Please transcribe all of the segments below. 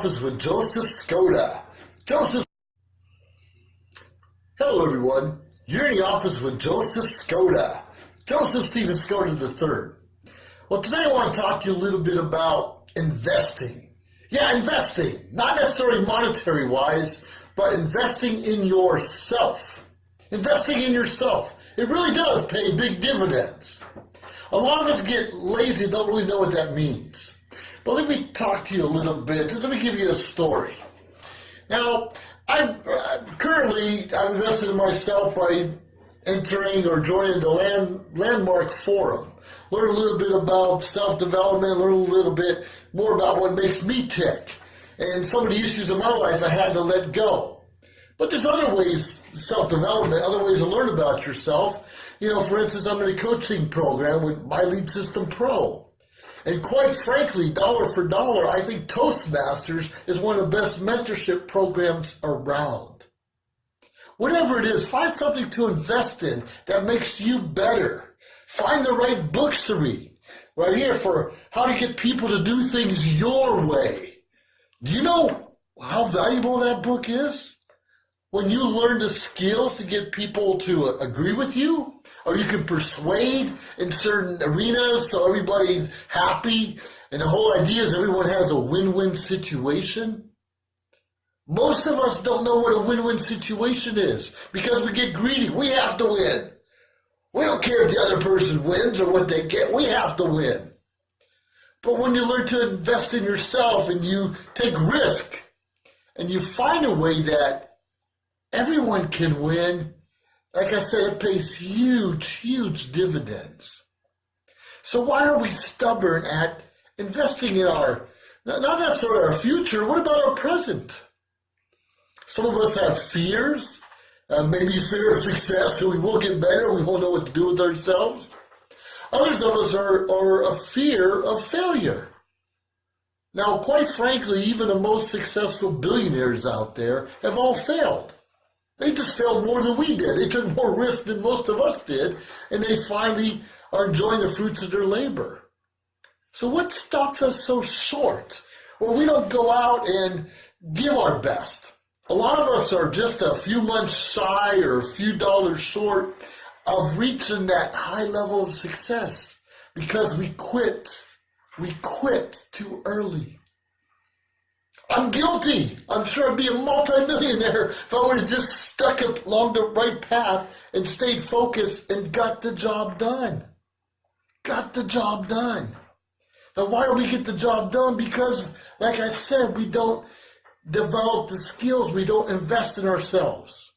office with Joseph Skoda. Hello everyone. You're in the office with Joseph Skoda. Joseph Stephen Skoda III. Well, today I want to talk to you a little bit about investing. Yeah, investing. Not necessarily monetary wise, but investing in yourself. Investing in yourself. It really does pay big dividends. A lot of us get lazy and don't really know what that means. But let me talk to you a little bit. Just let me give you a story. Now, I've invested in myself by entering or joining the Landmark Forum. Learn a little bit about self-development, learn a little bit more about what makes me tick. And some of the issues in my life I had to let go. But there's other ways, self-development, other ways to learn about yourself. You know, for instance, I'm in a coaching program with My Lead System Pro. And quite frankly, dollar for dollar, I think Toastmasters is one of the best mentorship programs around. Whatever it is, find something to invest in that makes you better. Find the right books to read. Right here for how to get people to do things your way. Do you know how valuable that book is? When you learn the skills to get people to agree with you, or you can persuade in certain arenas so everybody's happy, and the whole idea is everyone has a win-win situation. Most of us don't know what a win-win situation is because we get greedy. We have to win. We don't care if the other person wins or what they get. We have to win. But when you learn to invest in yourself and you take risk and you find a way that everyone can win, like I said, it pays huge, huge dividends. So why are we stubborn at investing in our, not necessarily our future, what about our present? Some of us have fears, maybe fear of success, so we will get better, we won't know what to do with ourselves. Others of us are a fear of failure. Now, quite frankly, even the most successful billionaires out there have all failed. They just failed more than we did. They took more risk than most of us did, and they finally are enjoying the fruits of their labor. So what stops us so short? Well, we don't go out and give our best. A lot of us are just a few months shy or a few dollars short of reaching that high level of success because we quit. We quit too early. I'm guilty. I'm sure I'd be a multimillionaire if I would have just stuck it along the right path and stayed focused and got the job done. Got the job done. Now, why do we get the job done? Because, like I said, we don't develop the skills. We don't invest in ourselves.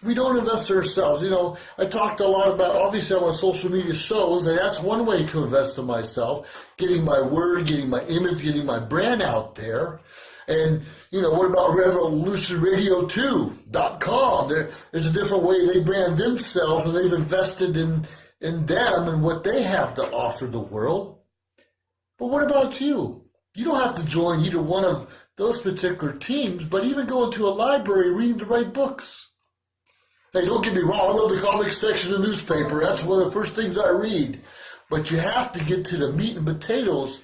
We don't invest in ourselves. You know, I talked a lot about, obviously I'm on social media shows, and that's one way to invest in myself, getting my word, getting my image, getting my brand out there. And, you know, what about revolutionradio2.com? There's a different way they brand themselves, and they've invested in them and what they have to offer the world. But what about you? You don't have to join either one of those particular teams, but even go into a library and read the right books. Hey, don't get me wrong, I love the comics section of the newspaper. That's one of the first things I read. But you have to get to the meat and potatoes,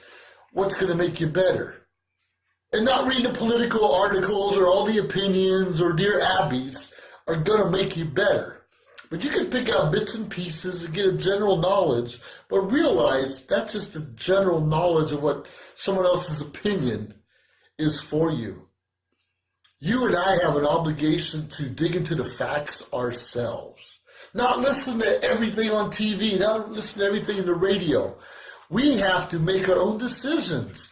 what's going to make you better. And not reading the political articles or all the opinions or Dear Abbeys are going to make you better. But you can pick out bits and pieces and get a general knowledge, but realize that's just the general knowledge of what someone else's opinion is for you. You and I have an obligation to dig into the facts ourselves. Not listen to everything on TV, not listen to everything in the radio. We have to make our own decisions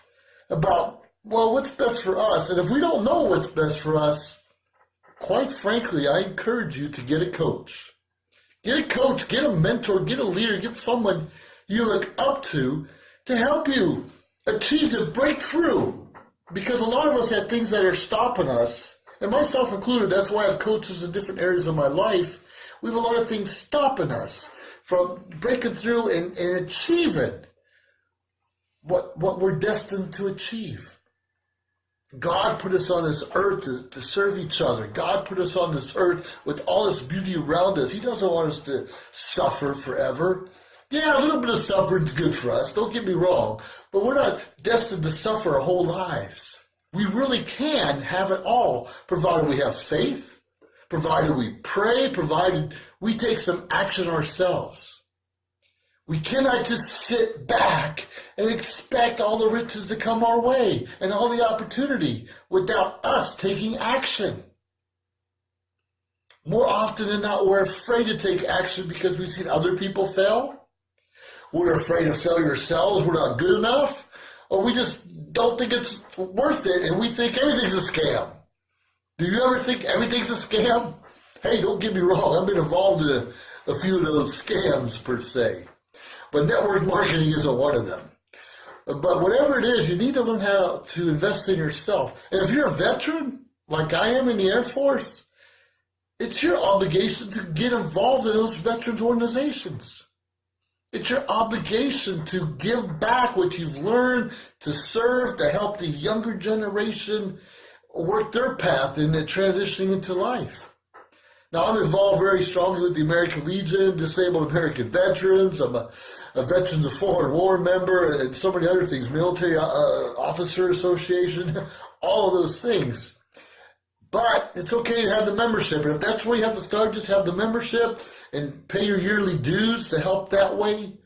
about, well, what's best for us? And if we don't know what's best for us, quite frankly, I encourage you to get a coach. Get a coach, get a mentor, get a leader, get someone you look up to help you achieve the breakthrough. Because a lot of us have things that are stopping us, and myself included. That's why I have coaches in different areas of my life. We have a lot of things stopping us from breaking through and achieving what we're destined to achieve. God put us on this earth to serve each other. God put us on this earth with all this beauty around us. He doesn't want us to suffer forever. Yeah, a little bit of suffering is good for us, don't get me wrong, but we're not destined to suffer our whole lives. We really can have it all, provided we have faith, provided we pray, provided we take some action ourselves. We cannot just sit back and expect all the riches to come our way and all the opportunity without us taking action. More often than not, we're afraid to take action because we've seen other people fail. We're afraid of failure ourselves. We're not good enough. Or we just don't think it's worth it and we think everything's a scam. Do you ever think everything's a scam? Hey, don't get me wrong. I've been involved in a few of those scams per se. But network marketing isn't one of them. But whatever it is, you need to learn how to invest in yourself. And if you're a veteran, like I am in the Air Force, it's your obligation to get involved in those veterans organizations. It's your obligation to give back what you've learned, to serve, to help the younger generation work their path in transitioning into life. Now, I'm involved very strongly with the American Legion, Disabled American Veterans. I'm a Veterans of Foreign War member, and so many other things, Military Officer Association, all of those things. But it's okay to have the membership. And if that's where you have to start, just have the membership and pay your yearly dues to help that way.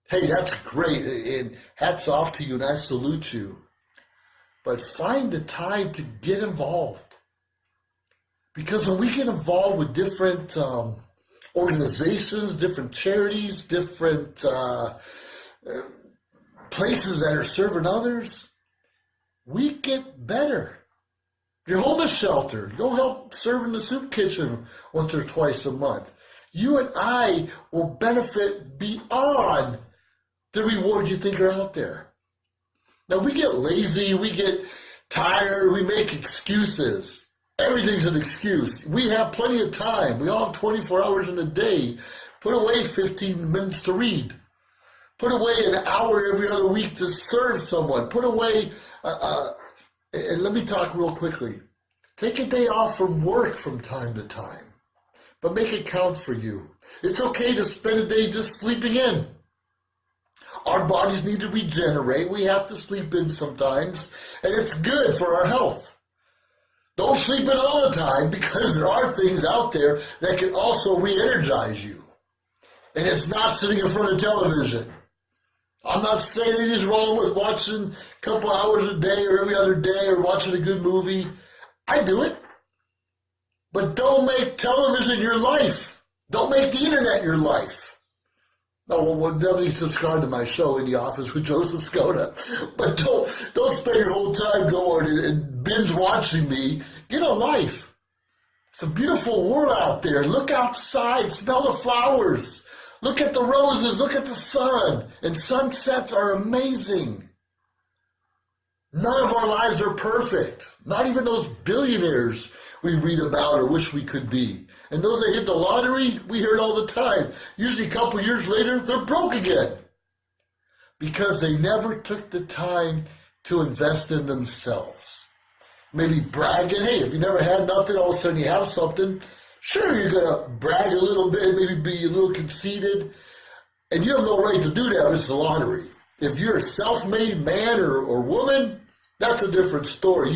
Hey, that's great. And hats off to you, and I salute you. But find the time to get involved. Because when we get involved with different organizations, different charities, different places that are serving others, we get better. Your homeless shelter, go help serve in the soup kitchen once or twice a month. You and I will benefit beyond the rewards you think are out there. Now, we get lazy, we get tired, we make excuses. Everything's an excuse. We have plenty of time. We all have 24 hours in a day. Put away 15 minutes to read. Put away an hour every other week to serve someone. Put away, and let me talk real quickly. Take a day off from work from time to time, but make it count for you. It's okay to spend a day just sleeping in. Our bodies need to regenerate. We have to sleep in sometimes, and it's good for our health. Don't sleep in all the time, because there are things out there that can also re-energize you. And it's not sitting in front of television. I'm not saying anything's wrong with watching a couple hours a day or every other day or watching a good movie. I do it. But don't make television your life. Don't make the internet your life. No, well, definitely subscribe to my show, In the Office with Joseph Skoda. But don't spend your whole time going and binge watching me. Get a life. It's a beautiful world out there. Look outside. Smell the flowers. Look at the roses. Look at the sun. And sunsets are amazing. None of our lives are perfect. Not even those billionaires we read about or wish we could be. And those that hit the lottery, we hear it all the time. Usually a couple years later, they're broke again. Because they never took the time to invest in themselves. Maybe bragging, hey, if you never had nothing, all of a sudden you have something. Sure, you're going to brag a little bit, maybe be a little conceited. And you have no right to do that if it's the lottery. If you're a self-made man or woman, that's a different story.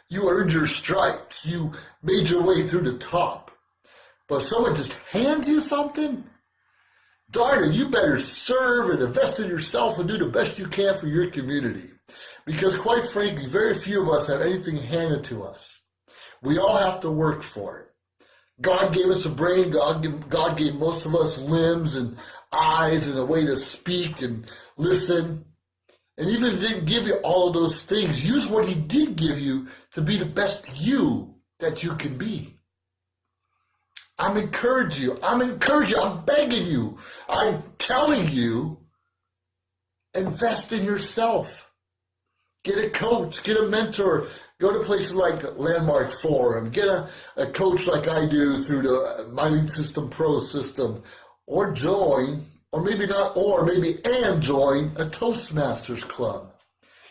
You earned your stripes. You made your way through the top. But if someone just hands you something, darn it, you better serve and invest in yourself and do the best you can for your community. Because quite frankly, very few of us have anything handed to us. We all have to work for it. God gave us a brain. God gave most of us limbs and eyes and a way to speak and listen. And even if he didn't give you all of those things, use what he did give you to be the best you that you can be. I'm encouraging you. I'm begging you. I'm telling you, invest in yourself. Get a coach, get a mentor. Go to places like Landmark Forum. Get a coach like I do through the My Lead System Pro system. Or join, or maybe not, or maybe and join a Toastmasters club.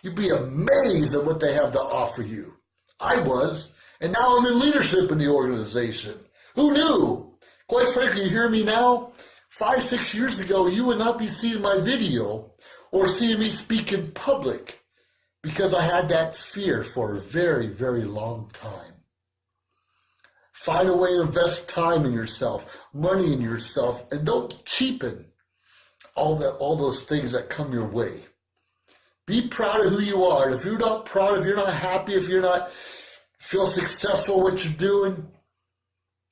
You'd be amazed at what they have to offer you. I was, and now I'm in leadership in the organization. Who knew? Quite frankly, you hear me now? 5, 6 years ago, you would not be seeing my video or seeing me speak in public because I had that fear for a very, very long time. Find a way to invest time in yourself, money in yourself, and don't cheapen all those things that come your way. Be proud of who you are. If you're not proud, if you're not happy, if you're not feel successful what you're doing,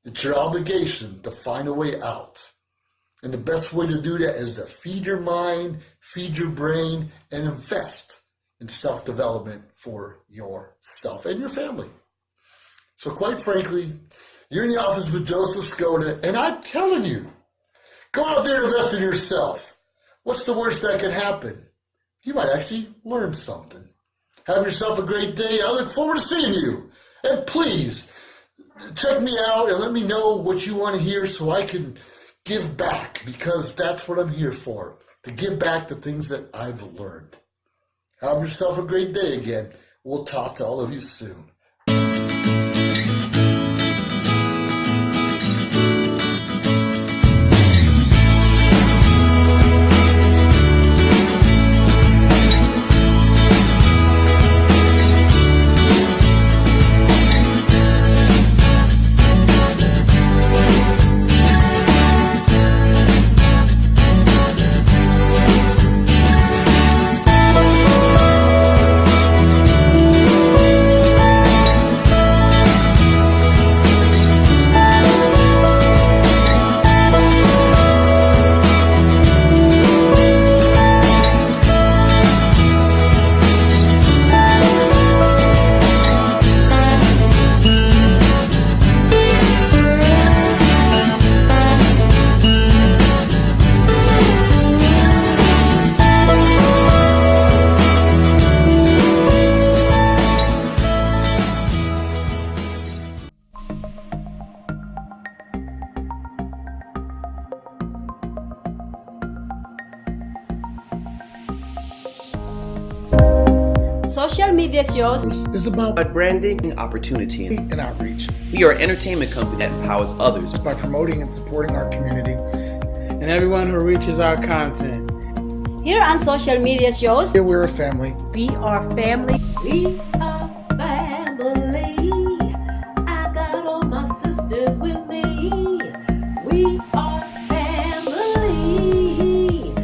it's your obligation to find a way out. And the best way to do that is to feed your mind, feed your brain, and invest in self-development for yourself and your family. So quite frankly, you're in the office with Joseph Skoda, and I'm telling you, go out there and invest in yourself. What's the worst that can happen? You might actually learn something. Have yourself a great day. I look forward to seeing you. And please, check me out and let me know what you want to hear so I can give back, because that's what I'm here for, to give back the things that I've learned. Have yourself a great day again. We'll talk to all of you soon. Social media shows is about branding, opportunity, and outreach. We are an entertainment company that empowers others by promoting and supporting our community and everyone who reaches our content. Here on social media shows, Here we're a family. We are family. We are family. I got all my sisters with me. We are family.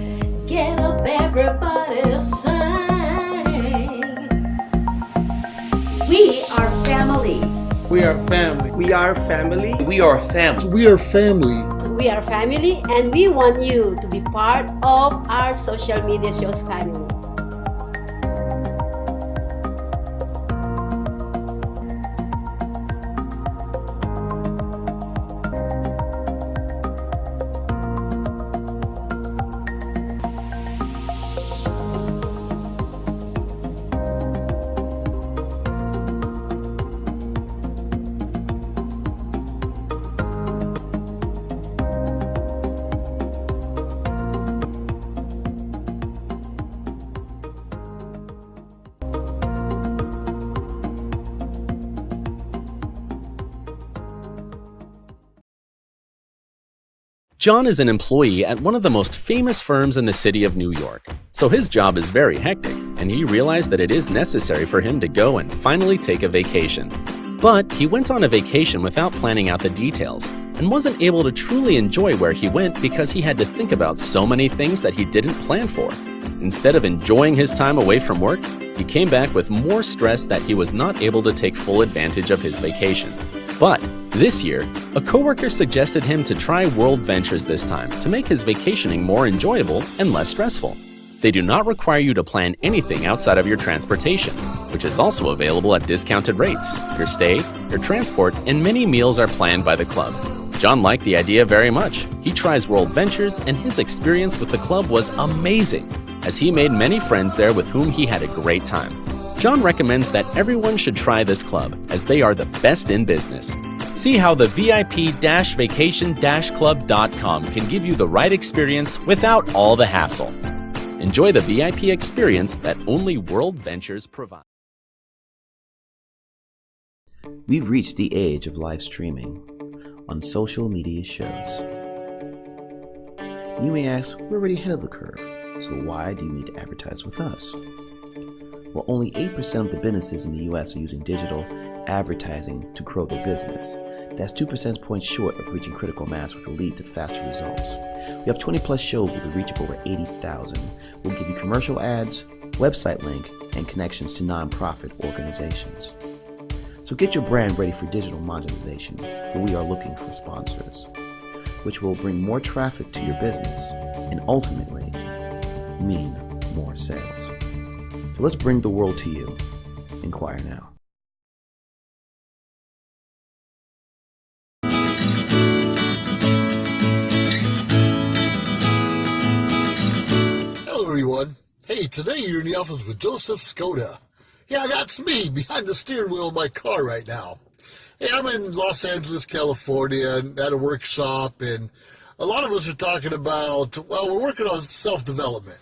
Get up, everybody, sing. We are family. We are family. We are family. We are family. We are family. We are family, and we want you to be part of our social media shows family. John is an employee at one of the most famous firms in the city of New York, so his job is very hectic, and he realized that it is necessary for him to go and finally take a vacation. But he went on a vacation without planning out the details, and wasn't able to truly enjoy where he went because he had to think about so many things that he didn't plan for. Instead of enjoying his time away from work, he came back with more stress that he was not able to take full advantage of his vacation. But this year, a coworker suggested him to try World Ventures this time to make his vacationing more enjoyable and less stressful. They do not require you to plan anything outside of your transportation, which is also available at discounted rates. Your stay, your transport, and many meals are planned by the club. John liked the idea very much. He tries World Ventures, and his experience with the club was amazing, as he made many friends there with whom he had a great time. John recommends that everyone should try this club, as they are the best in business. See how the VIP-vacation-club.com can give you the right experience without all the hassle. Enjoy the VIP experience that only World Ventures provides. We've reached the age of live streaming on social media shows. You may ask, we're already ahead of the curve, so why do you need to advertise with us? Well, only 8% of the businesses in the US are using digital advertising to grow their business. That's 2 percentage points short of reaching critical mass, which will lead to faster results. We have 20 plus shows with a reach of over 80,000. We'll give you commercial ads, website link, and connections to nonprofit organizations. So get your brand ready for digital monetization, for we are looking for sponsors, which will bring more traffic to your business and ultimately mean more sales. So let's bring the world to you. Inquire now. Hello, everyone. Hey, today you're in the office with Joseph Skoda. Yeah, that's me behind the steering wheel of my car right now. Hey, I'm in Los Angeles, California, and at a workshop, and a lot of us are talking about, well, we're working on self-development.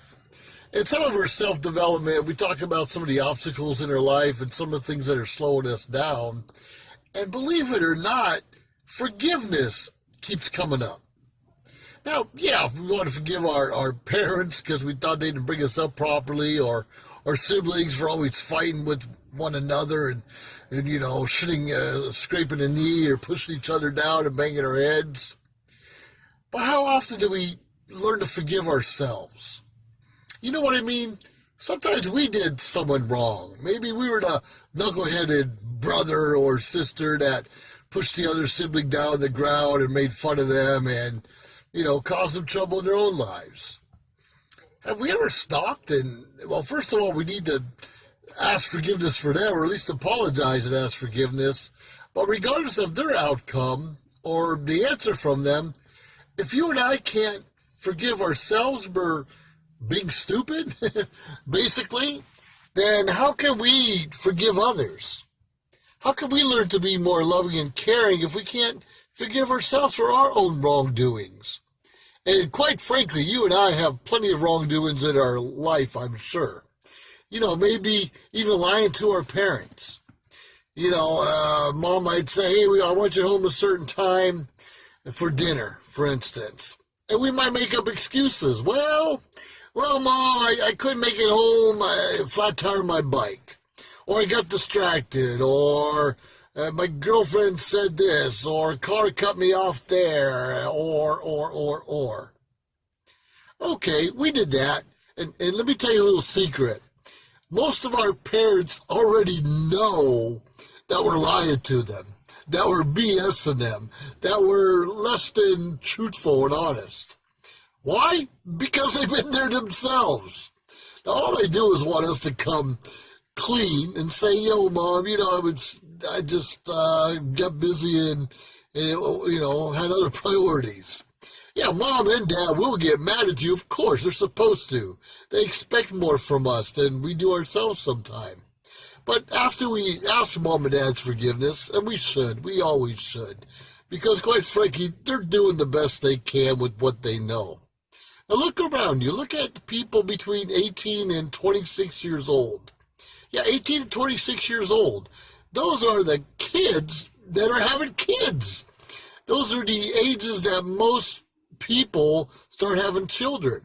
And some of our self-development, we talk about some of the obstacles in our life and some of the things that are slowing us down. And believe it or not, forgiveness keeps coming up. Now, yeah, we want to forgive our parents because we thought they didn't bring us up properly, or our siblings for always fighting with one another and you know, scraping a knee or pushing each other down and banging our heads. But how often do we learn to forgive ourselves? You know what I mean? Sometimes we did someone wrong. Maybe we were the knuckleheaded brother or sister that pushed the other sibling down on the ground and made fun of them and, you know, caused them trouble in their own lives. Have we ever stopped and, well, first of all, we need to ask forgiveness for them, or at least apologize and ask forgiveness. But regardless of their outcome or the answer from them, if you and I can't forgive ourselves for being stupid, basically, then how can we forgive others? How can we learn to be more loving and caring if we can't forgive ourselves for our own wrongdoings? And quite frankly, you and I have plenty of wrongdoings in our life, I'm sure. You know, maybe even lying to our parents. You know, mom might say, hey, I want you home a certain time for dinner, for instance. And we might make up excuses. Well, mom, I couldn't make it home. I flat tired my bike. Or I got distracted. Or my girlfriend said this. Or a car cut me off there. Or. Okay, we did that. And let me tell you a little secret. Most of our parents already know that we're lying to them, that we're BSing them, that we're less than truthful and honest. Why? Because they've been there themselves. Now, all they do is want us to come clean and say, yo, mom, you know, I just got busy and, you know, had other priorities. Yeah, mom and dad will get mad at you. Of course, they're supposed to. They expect more from us than we do ourselves sometimes. But after we ask mom and dad's forgiveness, and we always should, because quite frankly, they're doing the best they can with what they know. Now look around you. Look at people between 18 and 26 years old. Yeah, 18 to 26 years old. Those are the kids that are having kids. Those are the ages that most people start having children.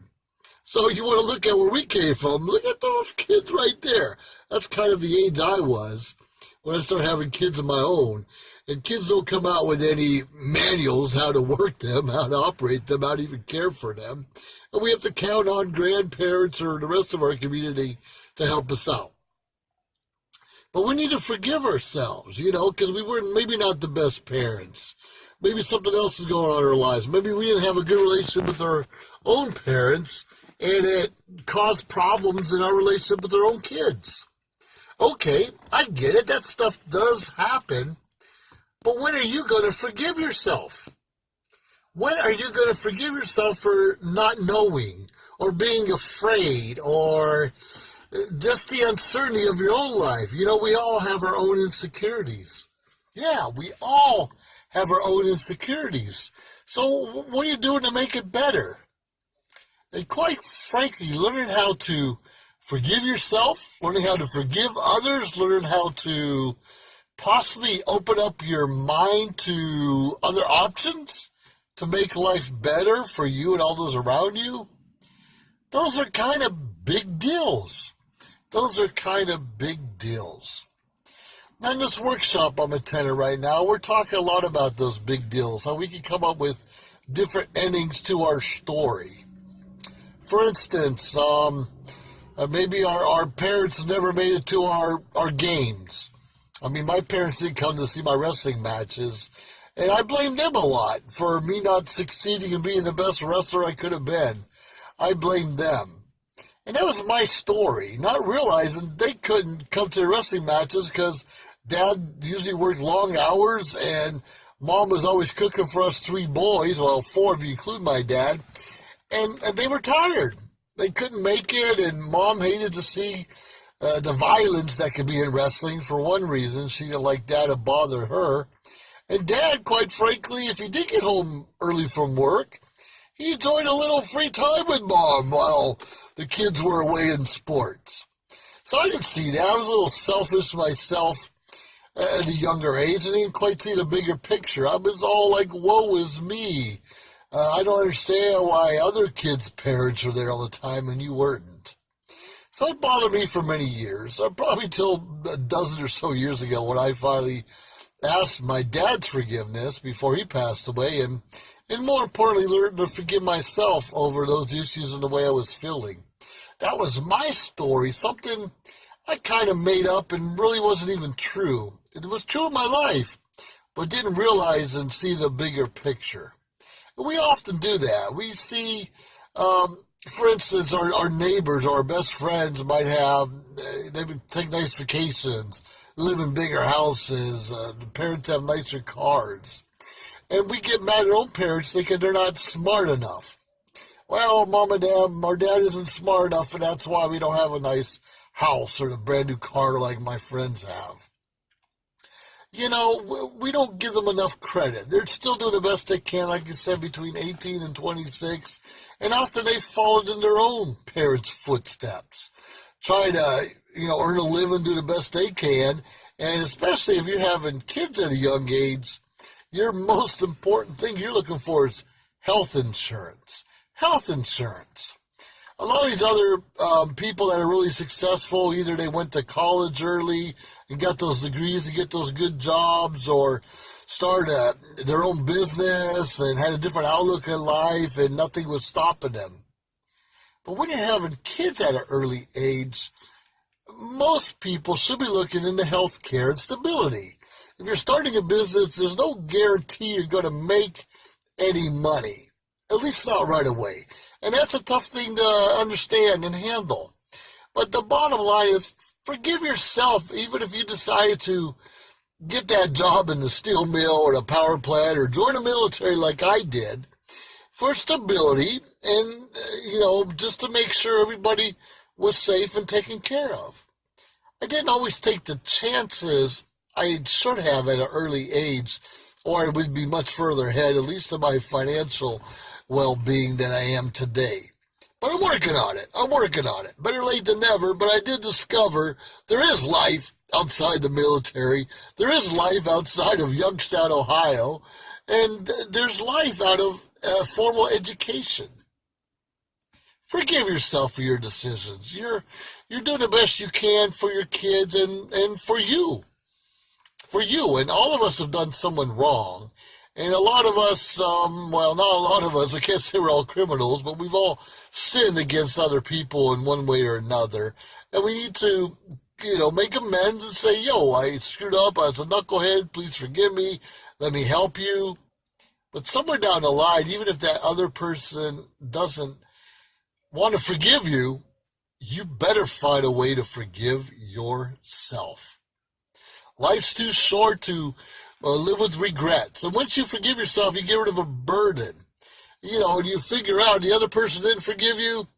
So you want to look at where we came from. Look at those kids right there. That's kind of the age I was when I started having kids of my own. And kids don't come out with any manuals how to work them, how to operate them, how to even care for them. And we have to count on grandparents or the rest of our community to help us out. But we need to forgive ourselves, you know, because we were maybe not the best parents. Maybe something else is going on in our lives. Maybe we didn't have a good relationship with our own parents, and it caused problems in our relationship with our own kids. Okay, I get it. That stuff does happen. But when are you going to forgive yourself? When are you going to forgive yourself for not knowing or being afraid or just the uncertainty of your own life? You know, we all have our own insecurities. Yeah, we all have our own insecurities. So what are you doing to make it better? And quite frankly, learning how to forgive yourself, learning how to forgive others, learning how to possibly open up your mind to other options to make life better for you and all those around you. Those are kind of big deals. those are kind of big deals. Now, in this workshop I'm attending right now, we're talking a lot about those big deals, how we can come up with different endings to our story. For instance, maybe our parents never made it to our games. I mean, my parents didn't come to see my wrestling matches, and I blame them a lot for me not succeeding and being the best wrestler I could have been. I blame them. And that was my story, not realizing they couldn't come to the wrestling matches because Dad usually worked long hours and Mom was always cooking for us 3 boys, well, 4 if you include my dad, and they were tired. They couldn't make it, and Mom hated to see the violence that could be in wrestling for one reason. She didn't like Dad to bother her. And Dad, quite frankly, if he did get home early from work, he enjoyed a little free time with Mom while the kids were away in sports. So I didn't see that. I was a little selfish myself at a younger age and didn't quite see the bigger picture. I was all like, woe is me. I don't understand why other kids' parents were there all the time and you weren't. So it bothered me for many years, probably till a dozen or so years ago when I finally asked my dad's forgiveness before he passed away and more importantly, learned to forgive myself over those issues and the way I was feeling. That was my story, something I kind of made up and really wasn't even true. It was true in my life, but didn't realize and see the bigger picture. And we often do that. We see, for instance, our neighbors or our best friends might have, they would take nice vacations, live in bigger houses, the parents have nicer cars. And we get mad at our own parents thinking they're not smart enough. Well, Mom and Dad, our dad isn't smart enough, and that's why we don't have a nice house or a brand new car like my friends have. You know, we don't give them enough credit. They're still doing the best they can, like you said, between 18 and 26, and often they've followed in their own parents' footsteps, trying to, earn a living, do the best they can, and especially if you're having kids at a young age, your most important thing you're looking for is health insurance. Health insurance. A lot of these other people that are really successful, either they went to college early and got those degrees to get those good jobs, or started their own business and had a different outlook in life and nothing was stopping them. But when you're having kids at an early age, most people should be looking into health care and stability. If you're starting a business, there's no guarantee you're going to make any money, at least not right away. And that's a tough thing to understand and handle. But the bottom line is, forgive yourself, even if you decided to get that job in the steel mill or the power plant or join the military like I did, for stability and, just to make sure everybody was safe and taken care of. I didn't always take the chances I should have at an early age, or I would be much further ahead, at least in my financial well-being than I am today. But I'm working on it. Better late than never, but I did discover there is life outside the military. There is life outside of Youngstown, Ohio, and there's life out of formal education. Forgive yourself for your decisions. You're doing the best you can for your kids and for you. For you, and all of us have done someone wrong. And a lot of us, not a lot of us, I can't say we're all criminals, but we've all sinned against other people in one way or another. And we need to, make amends and say, I screwed up, I was a knucklehead, please forgive me, let me help you. But somewhere down the line, even if that other person doesn't want to forgive you, you better find a way to forgive yourself. Life's too short to live with regrets. And once you forgive yourself, you get rid of a burden. And you figure out the other person didn't forgive you,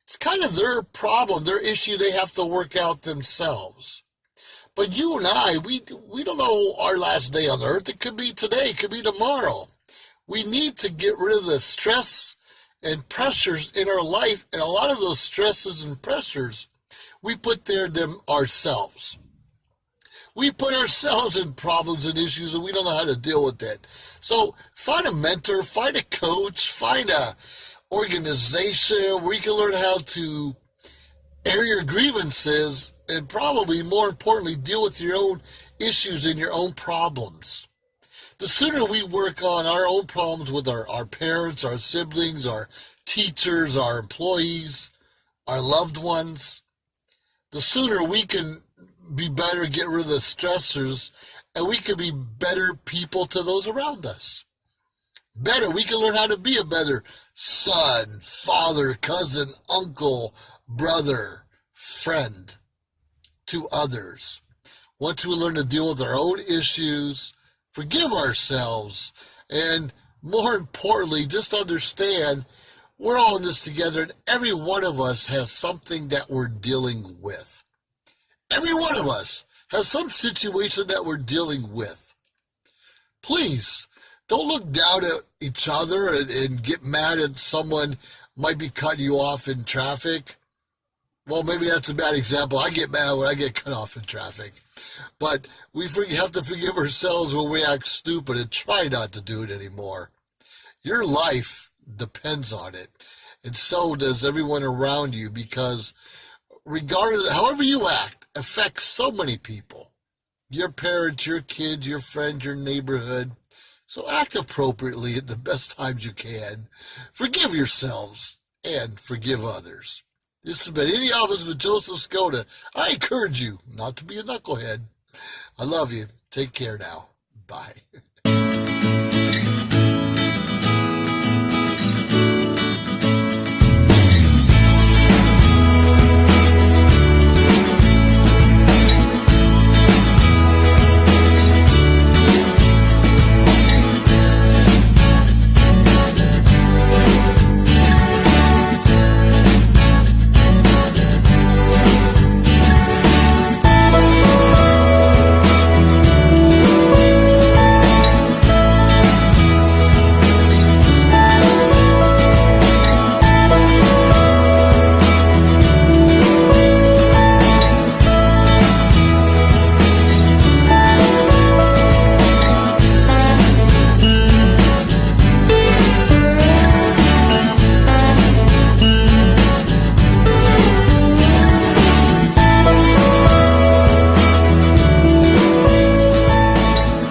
it's kind of their problem, their issue they have to work out themselves. But you and I, we don't know our last day on earth. It could be today, it could be tomorrow. We need to get rid of the stress and pressures in our life, and a lot of those stresses and pressures, we put them ourselves. We put ourselves in problems and issues, and we don't know how to deal with that. So find a mentor, find a coach, find a organization where you can learn how to air your grievances, and probably more importantly, deal with your own issues and your own problems. The sooner we work on our own problems with our parents, our siblings, our teachers, our employees, our loved ones, the sooner we can be better, get rid of the stressors, and we can be better people to those around us. Better, we can learn how to be a better son, father, cousin, uncle, brother, friend to others. Once we learn to deal with our own issues, forgive ourselves, and more importantly, just understand we're all in this together, and every one of us has something that we're dealing with. Every one of us has some situation that we're dealing with. Please, don't look down at each other and get mad at someone might be cutting you off in traffic. Well, maybe that's a bad example. I get mad when I get cut off in traffic. But we have to forgive ourselves when we act stupid and try not to do it anymore. Your life depends on it. And so does everyone around you, because regardless, however you act affects so many people. Your parents, your kids, your friends, your neighborhood. So act appropriately at the best times you can. Forgive yourselves and forgive others. This has been In the Office with Joseph Skoda. I encourage you not to be a knucklehead. I love you. Take care now. Bye.